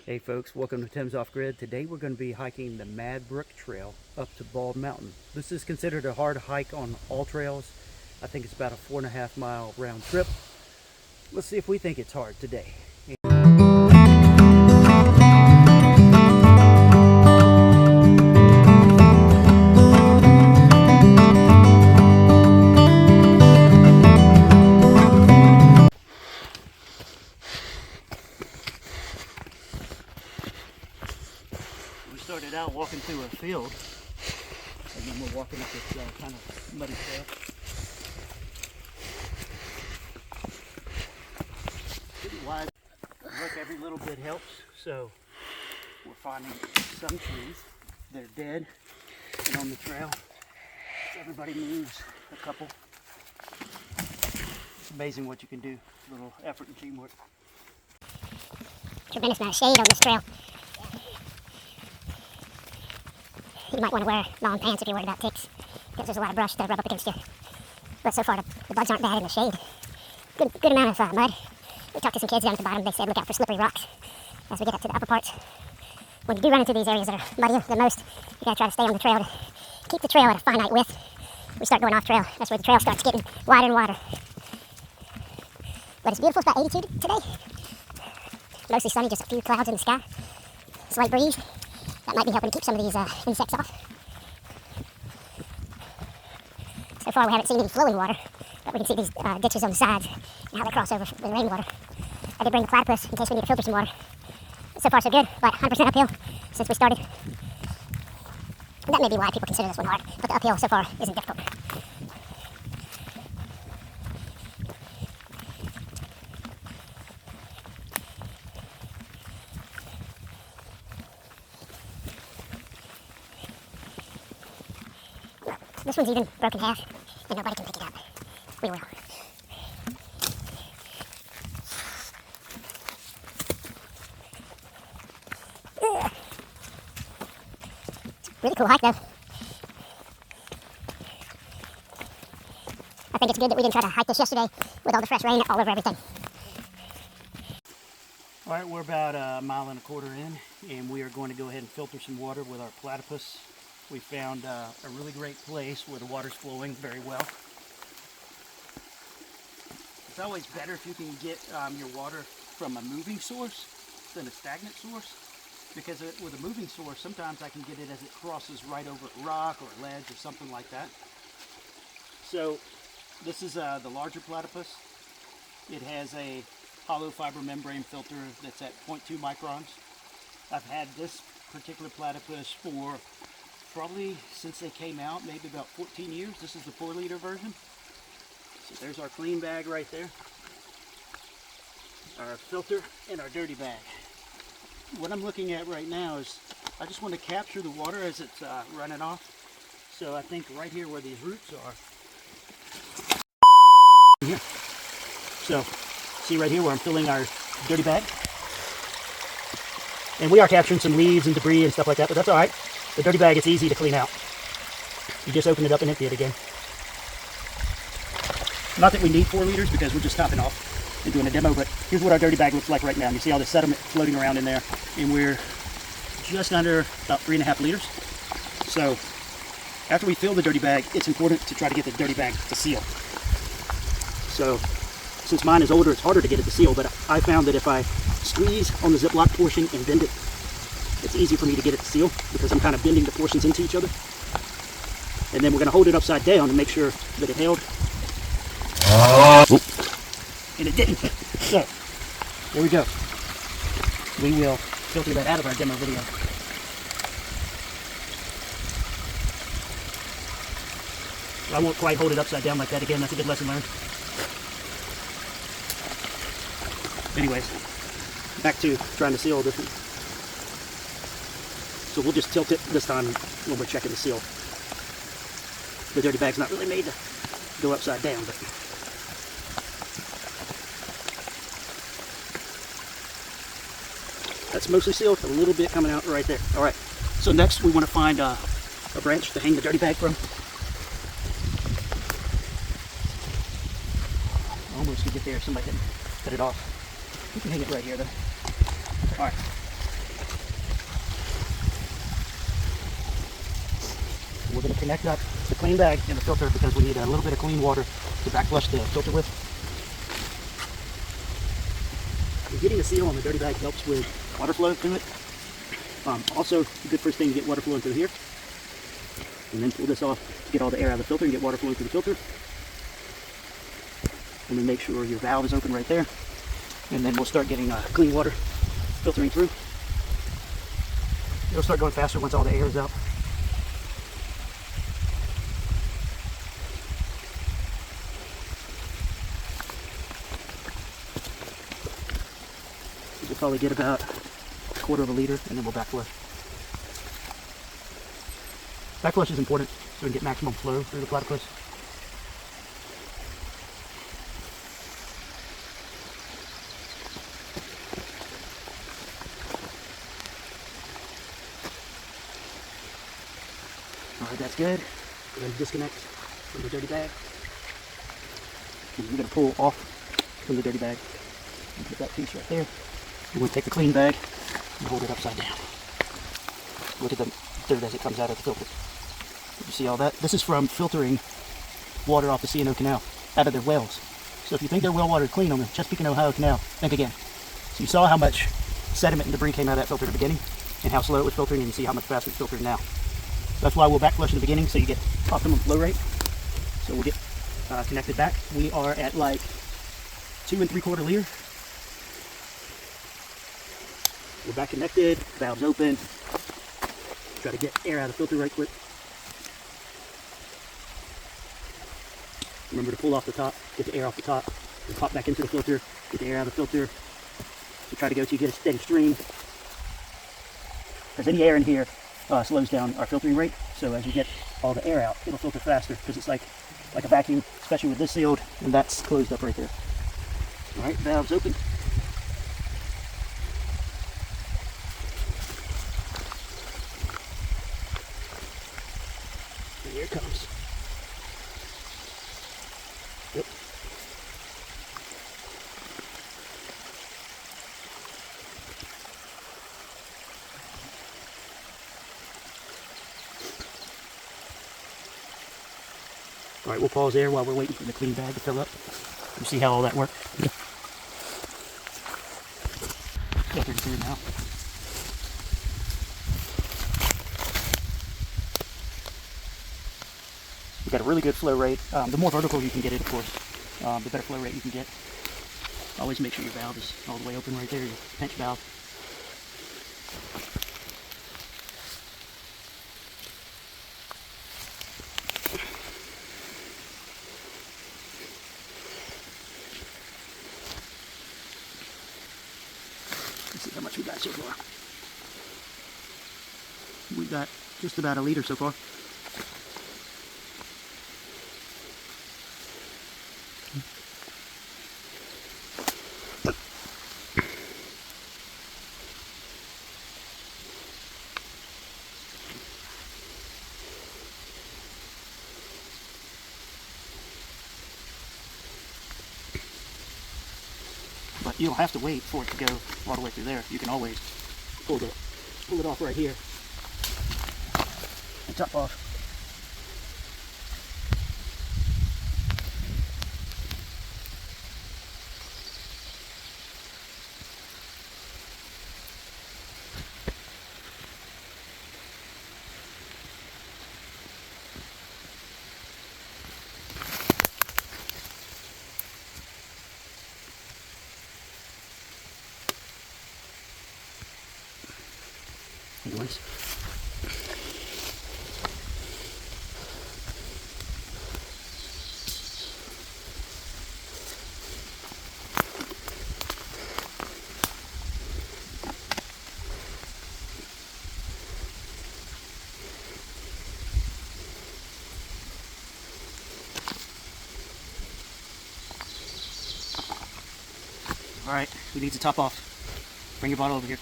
Hey folks, welcome to Tim's Offgrid. Today we're going to be hiking the Mad Brook Trail up to Bald Mountain. This is considered a hard hike on all trails. I think it's about a 4.5 mile round trip. Let's see if we think it's hard today. We started out walking through a field, and then we're walking up this kind of muddy trail. Pretty wide. Look, every little bit helps. So we're finding some trees that are dead and on the trail. Everybody moves a couple. It's amazing what you can do. A little effort and teamwork. Tremendous amount of shade on this trail. You might want to wear long pants if you're worried about ticks, because there's a lot of brush that'll rub up against you. But so far the bugs aren't bad in the shade. Good amount of mud. We talked to some kids down at the bottom. They said look out for slippery rocks as we get up to the upper parts. When you do run into these areas that are muddier than most, you gotta try to stay on the trail to keep the trail at a finite width. We start going off trail. That's where the trail starts getting wider and wider. But it's beautiful. It's about 82 today. Mostly sunny, just a few clouds in the sky. Slight breeze. That might be helping to keep some of these insects off. So far we haven't seen any flowing water, but we can see these ditches on the sides and how they cross over the rainwater. I did bring the platypus in case we need to filter some water. So far so good, but 100% uphill since we started. And that may be why people consider this one hard, but the uphill so far isn't difficult. This one's even broken half, and nobody can pick it up. We will. Ugh. It's a really cool hike, though. I think it's good that we didn't try to hike this yesterday with all the fresh rain all over everything. All right, we're about a mile and a quarter in, and we are going to go ahead and filter some water with our platypus. We found a really great place where the water's flowing very well. It's always better if you can get your water from a moving source than a stagnant source, because with a moving source, sometimes I can get it as it crosses right over a rock or a ledge or something like that. So this is the larger platypus. It has a hollow fiber membrane filter that's at 0.2 microns. I've had this particular platypus for probably since they came out, maybe about 14 years. This is the 4-liter version. So there's our clean bag right there. Our filter and our dirty bag. What I'm looking at right now is I just want to capture the water as it's running off. So I think right here where these roots are. Here. So see right here where I'm filling our dirty bag. And we are capturing some leaves and debris and stuff like that, but that's all right. The dirty bag is easy to clean out. You just open it up and empty it again. Not that we need 4 liters because we're just topping off and doing a demo, but here's what our dirty bag looks like right now. You see all the sediment floating around in there, and we're just under about 3.5 liters. So after we fill the dirty bag, it's important to try to get the dirty bag to seal. So since mine is older, it's harder to get it to seal, but I found that if I squeeze on the Ziploc portion and bend it, it's easy for me to get it to seal because I'm kind of bending the portions into each other. And then we're going to hold it upside down to make sure that it held. And it didn't. So, there we go. We will filter that out of our demo video. I won't quite hold it upside down like that again. That's a good lesson learned. Anyways, back to trying to seal this one. So we'll just tilt it this time when we're checking the seal. The dirty bag's not really made to go upside down, but that's mostly sealed. A little bit coming out right there. All right. So next we want to find a branch to hang the dirty bag from. Almost could get there. Somebody didn't cut it off. We can hang it right here though. All right. connect up the clean bag and the filter because we need a little bit of clean water to back flush the filter with. Getting a seal on the dirty bag helps with water flow through it. Also, a good first thing to get water flowing through here. And then pull this off to get all the air out of the filter and get water flowing through the filter. And then make sure your valve is open right there. And then we'll start getting clean water filtering through. It'll start going faster once all the air is out. We'll probably get about a quarter of a liter and then we'll back flush. Back flush is important so we can get maximum flow through the platypus. Alright, that's good. We're going to disconnect from the dirty bag. And we're going to pull off from the dirty bag and put that piece right there. We're going to take the clean bag and hold it upside down. Look at the dirt as it comes out of the filter. You see all that? This is from filtering water off the C&O Canal out of their wells. So if you think their well water is clean on the Chesapeake and Ohio Canal, think again. So you saw how much sediment and debris came out of that filter at the beginning and how slow it was filtering, and you see how much faster it's filtering now. That's why we'll back flush in the beginning so you get optimum flow rate. So we'll get connected back. We are at like 2 3/4 liter. We're back connected, valves open. Try to get air out of the filter right quick. Remember to pull off the top, get the air off the top, and pop back into the filter, get the air out of the filter. So try to go till you get a steady stream. Because any air in here slows down our filtering rate. So as you get all the air out, it'll filter faster because it's like a vacuum, especially with this sealed, and that's closed up right there. All right, valves open. And here it comes. Yep. All right, we'll pause there while we're waiting for the clean bag to fill up. You see how all that worked? Yeah. Filtered through now. We've got a really good flow rate. The more vertical you can get it, of course, the better flow rate you can get. Always make sure your valve is all the way open right there, your pinch valve. Let's see how much we got so far. We got just about a liter so far. But you don't have to wait for it to go all the way through there. You can always pull it off right here and top off. Anyways. All right, we need to top off. Bring your bottle over here.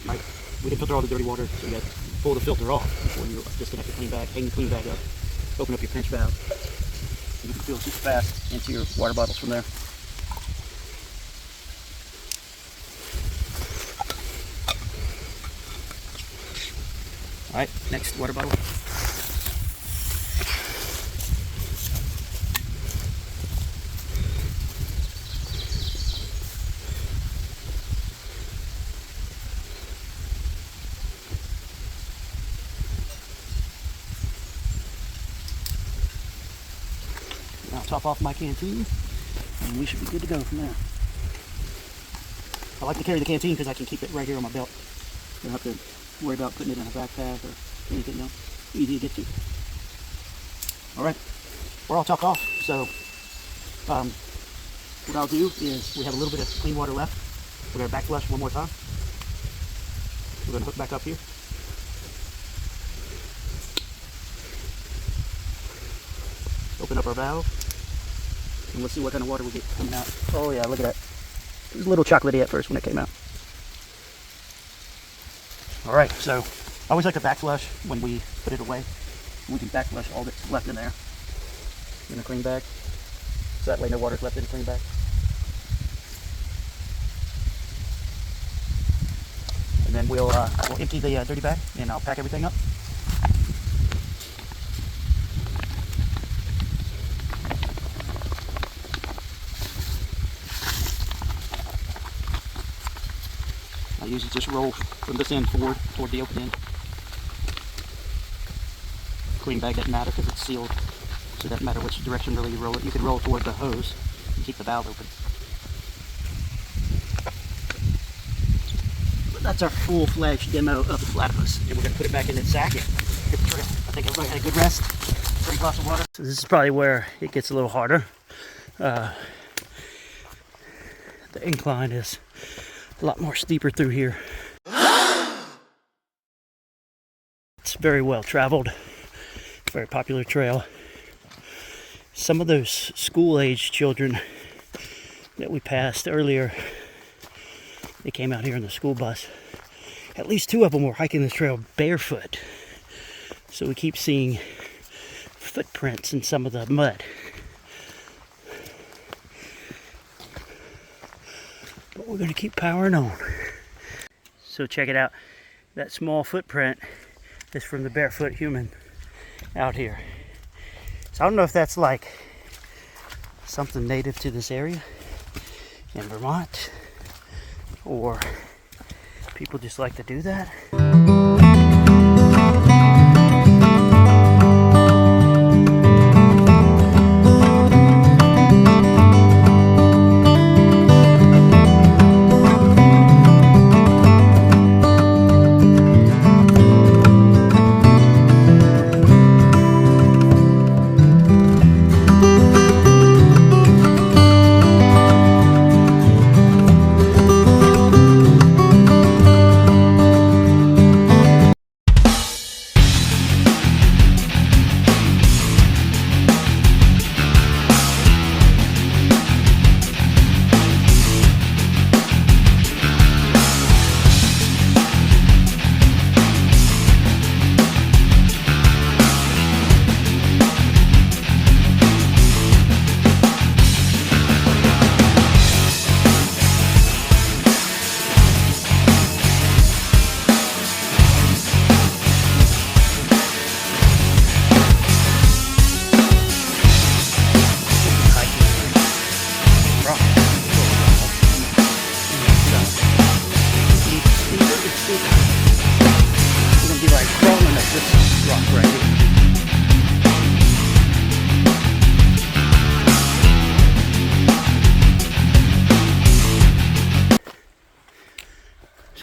All right. We can filter all the dirty water, so you got to pull the filter off before you disconnect the clean bag, hang the clean bag up, open up your pinch valve. You can fill super fast into your water bottles from there. All right, next water bottle. top off my canteen, and we should be good to go from there. I like to carry the canteen because I can keep it right here on my belt. I don't have to worry about putting it in a backpack or anything else. Easy to get to. Alright, we're all topped off, so what I'll do is we have a little bit of clean water left. We're going to back flush one more time. We're going to hook back up here. Open up our valve, and let's see what kind of water we get coming out. Oh yeah, look at that. It was a little chocolatey at first when it came out. Alright, so I always like to back flush when we put it away. We can back flush all that's left in there in a clean bag. So that way no water's left in a clean bag. And then we'll empty the dirty bag and I'll pack everything up. I usually just roll from this end forward toward the open end. Clean bag doesn't matter because it's sealed, so it doesn't matter which direction really you roll it. You can roll toward the hose and keep the valve open. But that's our full-fledged demo of the platypus, and we're going to put it back in its sack and hit the trail. I think everybody had a good rest, 3 glass of water. So this is probably where it gets a little harder. The incline is a lot more steeper through here. It's very well traveled, very popular trail. Some of those school-aged children that we passed earlier, they came out here in the school bus. At least 2 of them were hiking this trail barefoot. So we keep seeing footprints in some of the mud. But we're going to keep powering on. So check it out. That small footprint is from the barefoot human out here. So I don't know if that's like something native to this area in Vermont, or people just like to do that.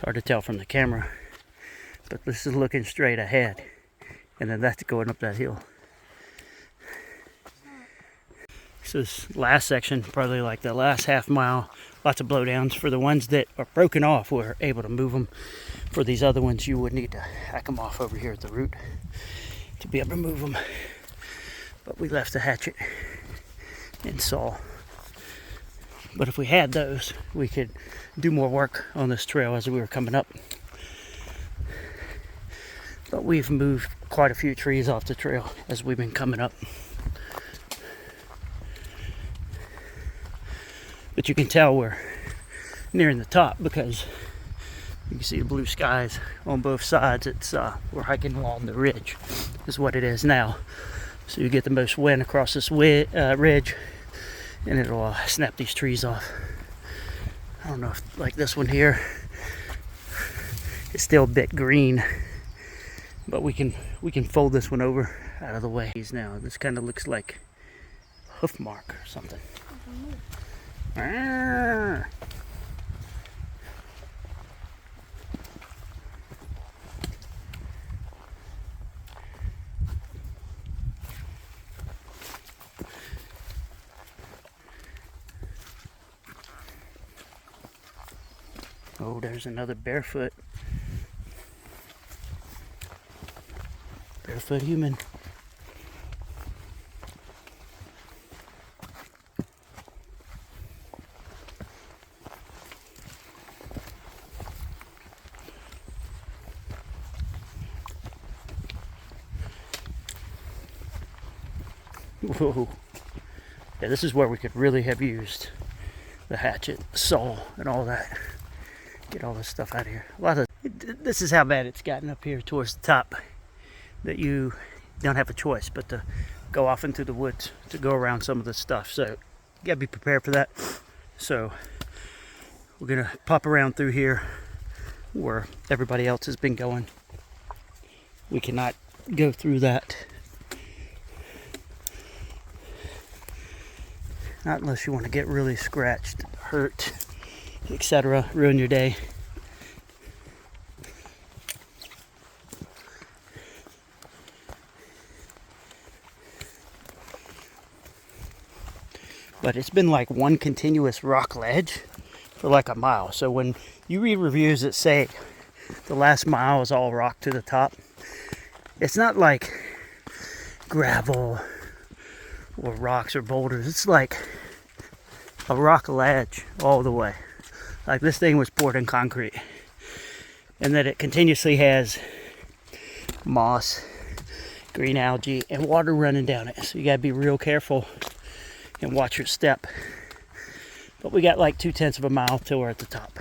Hard to tell from the camera, but this is looking straight ahead, and then that's going up that hill. So this last section, probably like the last half mile, lots of blowdowns. For the ones that are broken off, we're able to move them. For these other ones, you would need to hack them off over here at the root to be able to move them. But we left the hatchet and saw. But if we had those, we could do more work on this trail as we were coming up. But we've moved quite a few trees off the trail as we've been coming up. But you can tell we're nearing the top because you can see the blue skies on both sides. It's we're hiking along the ridge is what it is now. So you get the most wind across this ridge, and it'll snap these trees off. I don't know if, like this one here, it's still a bit green, but we can fold this one over out of the way. Now this kind of looks like hoof mark or something. Arrgh. Oh, there's another barefoot human. Whoa. Yeah, this is where we could really have used the hatchet, saw, and all that. Get all this stuff out of here. This is how bad it's gotten up here towards the top, that you don't have a choice but to go off into the woods to go around some of the stuff. So you gotta be prepared for that. So we're gonna pop around through here where everybody else has been going. We cannot go through that. Not unless you want to get really scratched, hurt, etc., ruin your day. But it's been like one continuous rock ledge for like a mile. So when you read reviews that say the last mile is all rock to the top, it's not like gravel or rocks or boulders. It's like a rock ledge all the way. Like this thing was poured in concrete, and that it continuously has moss, green algae, and water running down it. So you gotta be real careful and watch your step. But we got like 2/10 of a mile till we're at the top.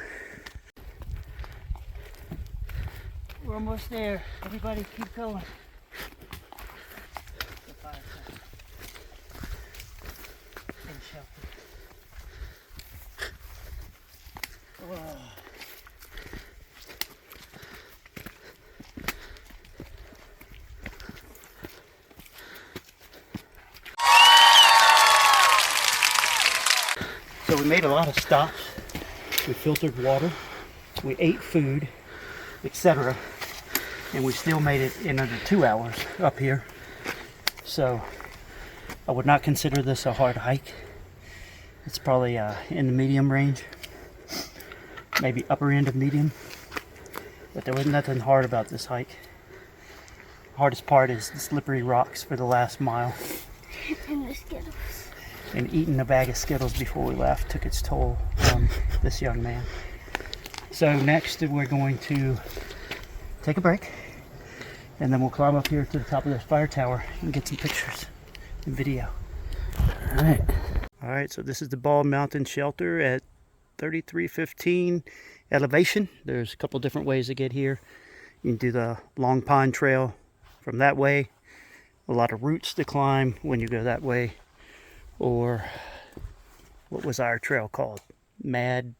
We're almost there. Everybody keep going. So we made a lot of stops. We filtered water. We ate food, etc. And we still made it in under 2 hours up here. So I would not consider this a hard hike. It's probably in the medium range, maybe upper end of medium. But there was nothing hard about this hike. The hardest part is the slippery rocks for the last mile. And the Skittles. And eating a bag of Skittles before we left took its toll on this young man. So next we're going to take a break, and then we'll climb up here to the top of this fire tower and get some pictures and video. Alright, so this is the Bald Mountain Shelter at 3315 elevation. There's a couple different ways to get here. You can do the Long Pond Trail from that way. A lot of routes to climb when you go that way. Or what was our trail called? Mad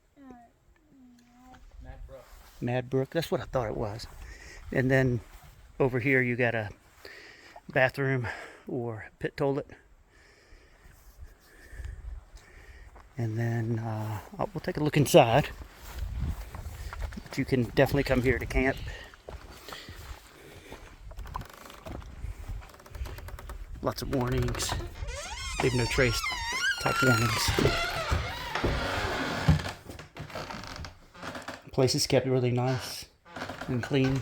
Brook. Mad Brook. That's what I thought it was. And then over here you got a bathroom or pit toilet. And then we'll take a look inside. But you can definitely come here to camp. Lots of warnings. Leave no trace type warnings. The place is kept really nice and clean.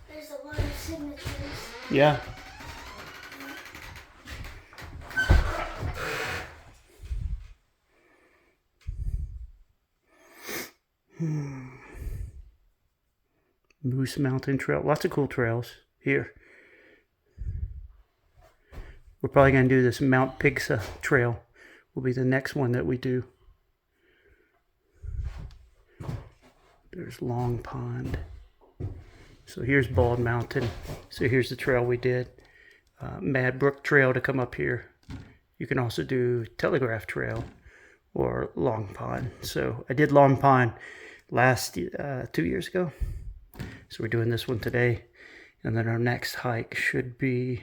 There's a lot of signatures. Yeah. Moose Mountain Trail. Lots of cool trails here. We're probably going to do this Mount Pigsa Trail. Will be the next one that we do. There's Long Pond. So here's Bald Mountain. So here's the trail we did. Mad Brook Trail to come up here. You can also do Telegraph Trail or Long Pond. So I did Long Pond last 2 years ago. So we're doing this one today. And then our next hike should be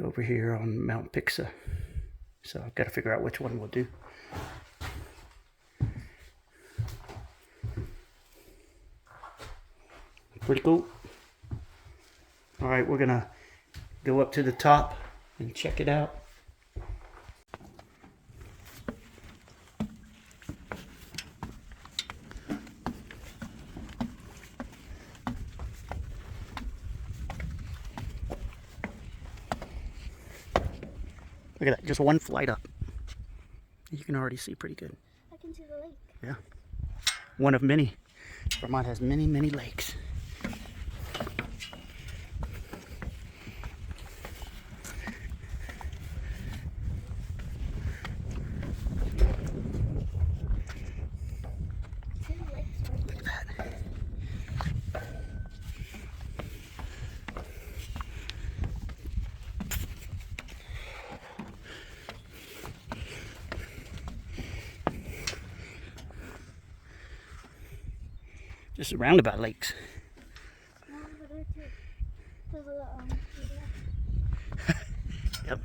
over here on Mount Pixa. So I've got to figure out which one we'll do. Pretty cool. All right, we're gonna go up to the top and check it out. Look at that, just one flight up. You can already see pretty good. I can see the lake. Yeah. One of many. Vermont has many, many lakes. Look at that. Just surrounded by lakes. No, over there too. There's a, Yep.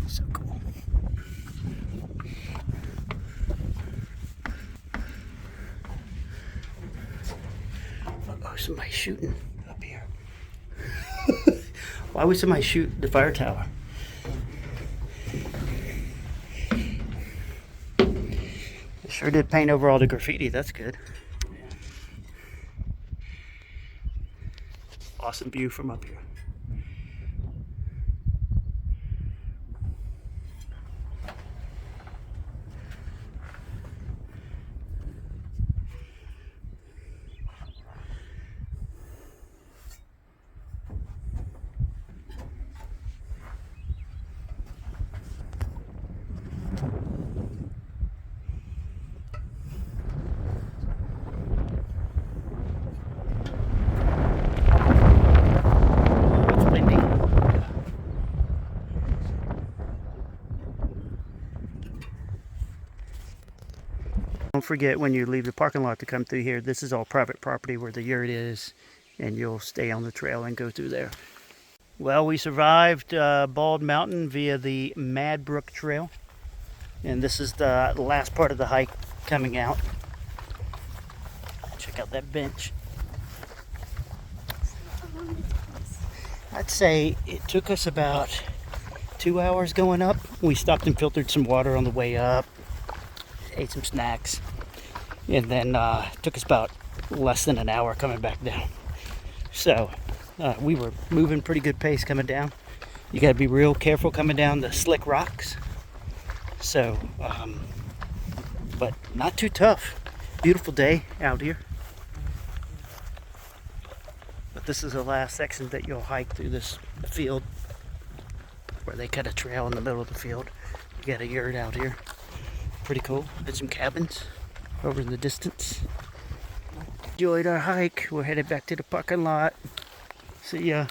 So cool. Uh-oh, somebody's shooting up here. Why would somebody shoot the fire tower? They sure did paint over all the graffiti, that's good. Awesome view from up here. Don't forget when you leave the parking lot to come through here, this is all private property where the yurt is, and you'll stay on the trail and go through there. Well, we survived Bald Mountain via the Mad Brook trail, and this is the last part of the hike coming out. Check out that bench. I'd say it took us about 2 hours going up. We stopped and filtered some water on the way up, ate some snacks, and then it took us about less than an hour coming back down. So we were moving pretty good pace coming down. You got to be real careful coming down the slick rocks. So, but not too tough. Beautiful day out here. But this is the last section that you'll hike through this field where they cut a trail in the middle of the field. You got a yurt out here. Pretty cool. There's some cabins over in the distance. Enjoyed our hike. We're headed back to the parking lot. See ya.